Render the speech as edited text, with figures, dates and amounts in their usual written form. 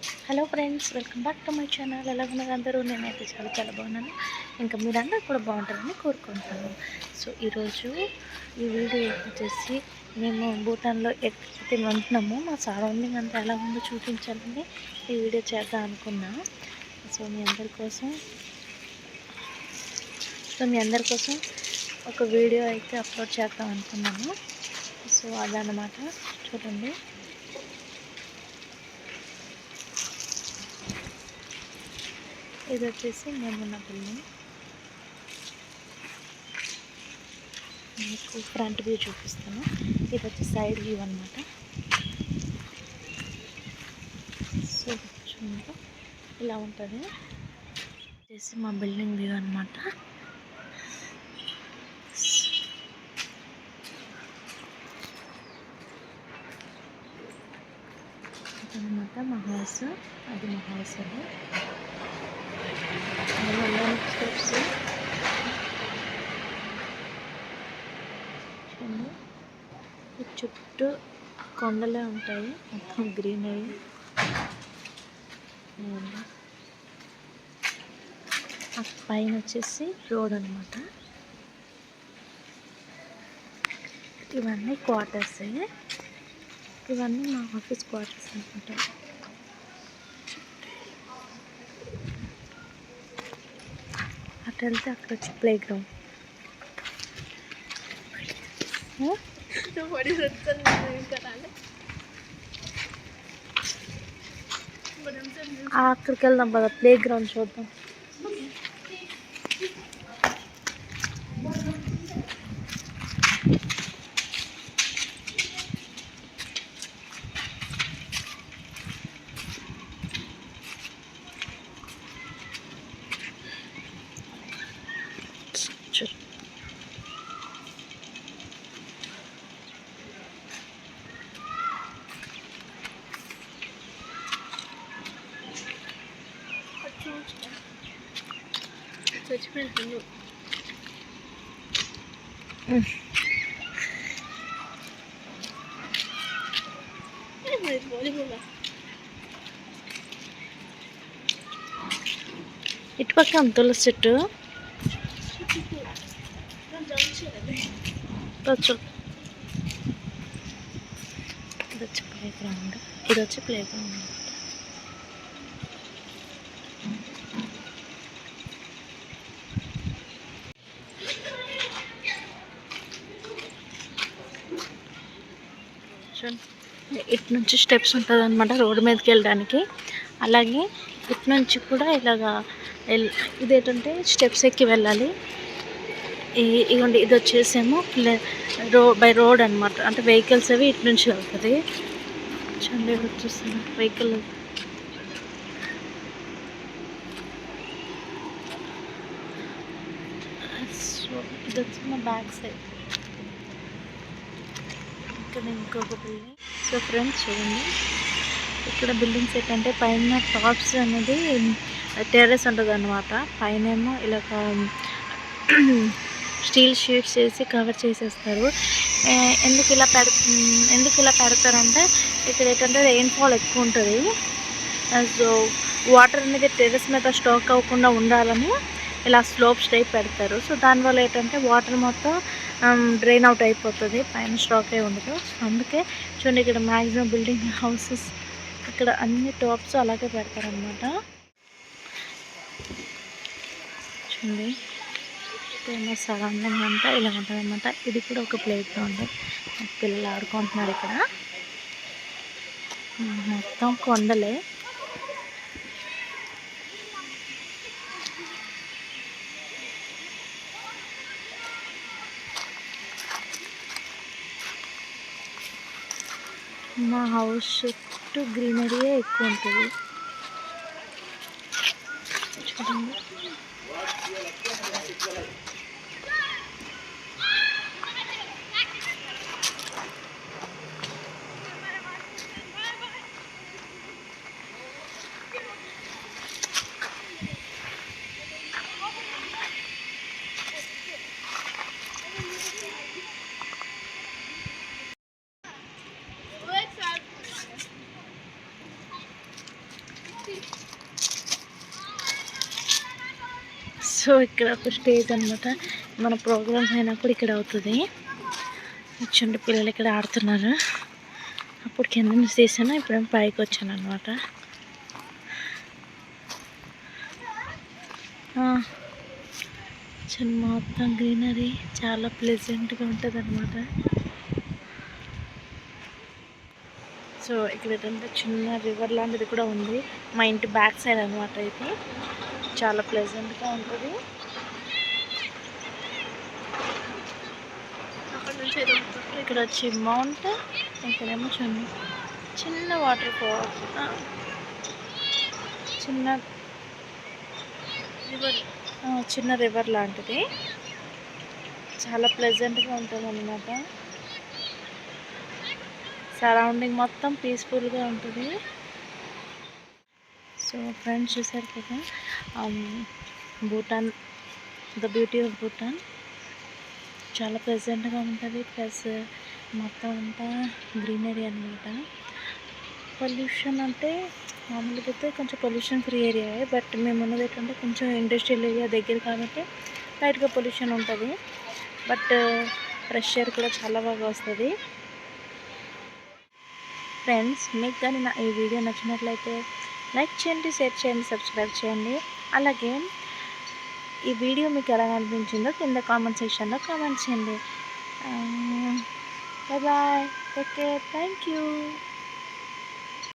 Hello friends, welcome back to my channel. ఎలా ఉన్నారు అందరూ? నేనైతే చాలా చాలా బాగున్నాను. ఇంకా మీరందరూ కూడా బాగుంటారని కోరుకుంటున్నాను. సో ఈరోజు ఈ వీడియో వచ్చేసి మేము భూటాన్లో ఎక్కడైతే ఉంటున్నామో మా సరౌండింగ్ అంతా ఎలా ఉందో చూపించాలని ఈ వీడియో చేద్దాం అనుకున్నా. సో మీ అందరి కోసం ఒక వీడియో అయితే అప్లోడ్ చేద్దాం అనుకున్నాను. సో అదనమాట, చూడండి. ఇది వచ్చేసి మేమున్న బిల్డింగ్. మీకు ఫ్రంట్ వ్యూ చూపిస్తాను. ఇది వచ్చి సైడ్ వ్యూ అనమాట. సో చూడండి, ఇలా ఉంటుంది. వచ్చేసి మా బిల్డింగ్ వ్యూ అనమాట. అదనమాట మా హౌస్. అది మా హౌస్. అది స్టెప్స్ చూడండి. చుట్టూ కొండలే ఉంటాయి, మొత్తం గ్రీనరీ. ఆ పైన వచ్చేసి రోడ్ అనమాట. ఇవన్నీ క్వార్టర్స్. ఇవన్నీ మా ఆఫీస్ క్వార్టర్స్ అనమాట. అటు వెళ్తే అక్కడ వచ్చి ప్లే గ్రౌండ్. అక్కడికి వెళ్దాం పద, ప్లే గ్రౌండ్ చూద్దాం. చచ్చిపోయింది. ఇటుపక్క తులసి చెట్టు. ఇది వచ్చి ప్లే గ్రౌండ్. ఇది వచ్చి ప్లే గ్రౌండ్. ఇటు నుంచి స్టెప్స్ ఉంటుంది అనమాట రోడ్డు మీదకి వెళ్ళడానికి. అలాగే ఇటు నుంచి కూడా ఇలాగా ఇదేంటంటే స్టెప్స్ ఎక్కి వెళ్ళాలి. ఇదిగోండి, ఇది వచ్చేసేమో బై రోడ్ అనమాట. అంటే వెహికల్స్ అవి ఇటు నుంచి వెళ్తుంది. చూడండి, వచ్చేస్తుంది వెహికల్. సో ఇది వచ్చి మా బ్యాక్ సైడ్. ఇక్కడ ఇంకొక బిల్డింగ్. సో ఫ్రెండ్స్ చూడండి, ఇక్కడ బిల్డింగ్స్ ఏంటంటే పైన టాప్స్ అనేది టెర్రస్ ఉంటుంది అనమాట. పైన ఏమో ఇలా స్టీల్ షీట్స్ వేసి కవర్ చేసేస్తారు. ఎందుకు ఇలా పెడతారంటే ఇక్కడ ఏంటంటే రెయిన్ఫాల్ ఎక్కువ ఉంటుంది. సో వాటర్ అనేది టెర్రస్ మీద స్టాక్ అవ్వకుండా ఉండాలని ఇలా స్లోప్స్ టైప్ పెడతారు. సో దానివల్ల ఏంటంటే వాటర్ మొత్తం డ్రైన్ అవుట్ అయిపోతుంది, పైన స్టాక్ అయి ఉండదు. సో అందుకే చూడండి, ఇక్కడ మ్యాక్సిమం బిల్డింగ్ హౌసెస్ ఇక్కడ అన్ని టాప్స్ అలాగే పెడతారనమాట. చూడండి, ఫేమస్ సరౌండింగ్ అంతా ఇలా ఉంటుంది అనమాట. ఇది కూడా ఒక ప్లే గ్రౌండ్. పిల్లలు ఆడుకుంటున్నారు. ఇక్కడ మొత్తం కొండలే. మా హౌస్ చుట్టూ గ్రీనరీయే ఎక్కువ ఉంటుంది. చూడండి, సో ఇక్కడ ఒక స్టేజ్ అనమాట, మన ప్రోగ్రామ్స్ అయినప్పుడు ఇక్కడ అవుతుంది. చూడండి పిల్లలు ఇక్కడ ఆడుతున్నారు. అప్పుడు కింద నుంచి తీసాను, ఇప్పుడేమో పైకి వచ్చాను అనమాట. మొత్తం గ్రీనరీ చాలా ప్లెజెంట్గా ఉంటుంది అనమాట. సో ఇక్కడ ఏంటంటే చిన్న రివర్ లాంటిది కూడా ఉంది, మా ఇంటి బ్యాక్ సైడ్ అనమాట. ఇది చాలా ప్లెజెంట్గా ఉంటుంది. ఇక్కడ వచ్చి మౌంటైన్, ఇక్కడేమో చిన్న వాటర్ ఫాల్, చిన్న రివర్ లాంటిది. చాలా ప్లెజెంట్గా ఉంటుంది అన్నమాట. సరౌండింగ్ మొత్తం పీస్ఫుల్గా ఉంటుంది. సో ఫ్రెండ్స్ చూసారు కదా, Bhutan, the beauty of Bhutan చాలా ప్లెజెంట్గా ఉంటుంది. ప్లస్ మొత్తం అంతా గ్రీనరీ అనమాట. పొల్యూషన్ అంటే మామూలుగా అయితే కొంచెం పొల్యూషన్ ఫ్రీ ఏరియా, బట్ మేము ఉన్నది ఏంటంటే కొంచెం ఇండస్ట్రియల్ ఏరియా దగ్గర కాబట్టి లైట్గా పొల్యూషన్ ఉంటుంది. బట్ ఫ్రెష్ ఎయిర్ కూడా చాలా బాగా వస్తుంది. ఫ్రెండ్స్ మీకు కానీ ఈ వీడియో నచ్చినట్లయితే లైక్ చేయండి, షేర్ చేయండి, సబ్స్క్రైబ్ చేయండి. అలాగే ఈ వీడియో మీకు ఎలా అనిపించిందో కింద కామెంట్ సెక్షన్లో కామెంట్ చేయండి. Bye bye, take care, thank you.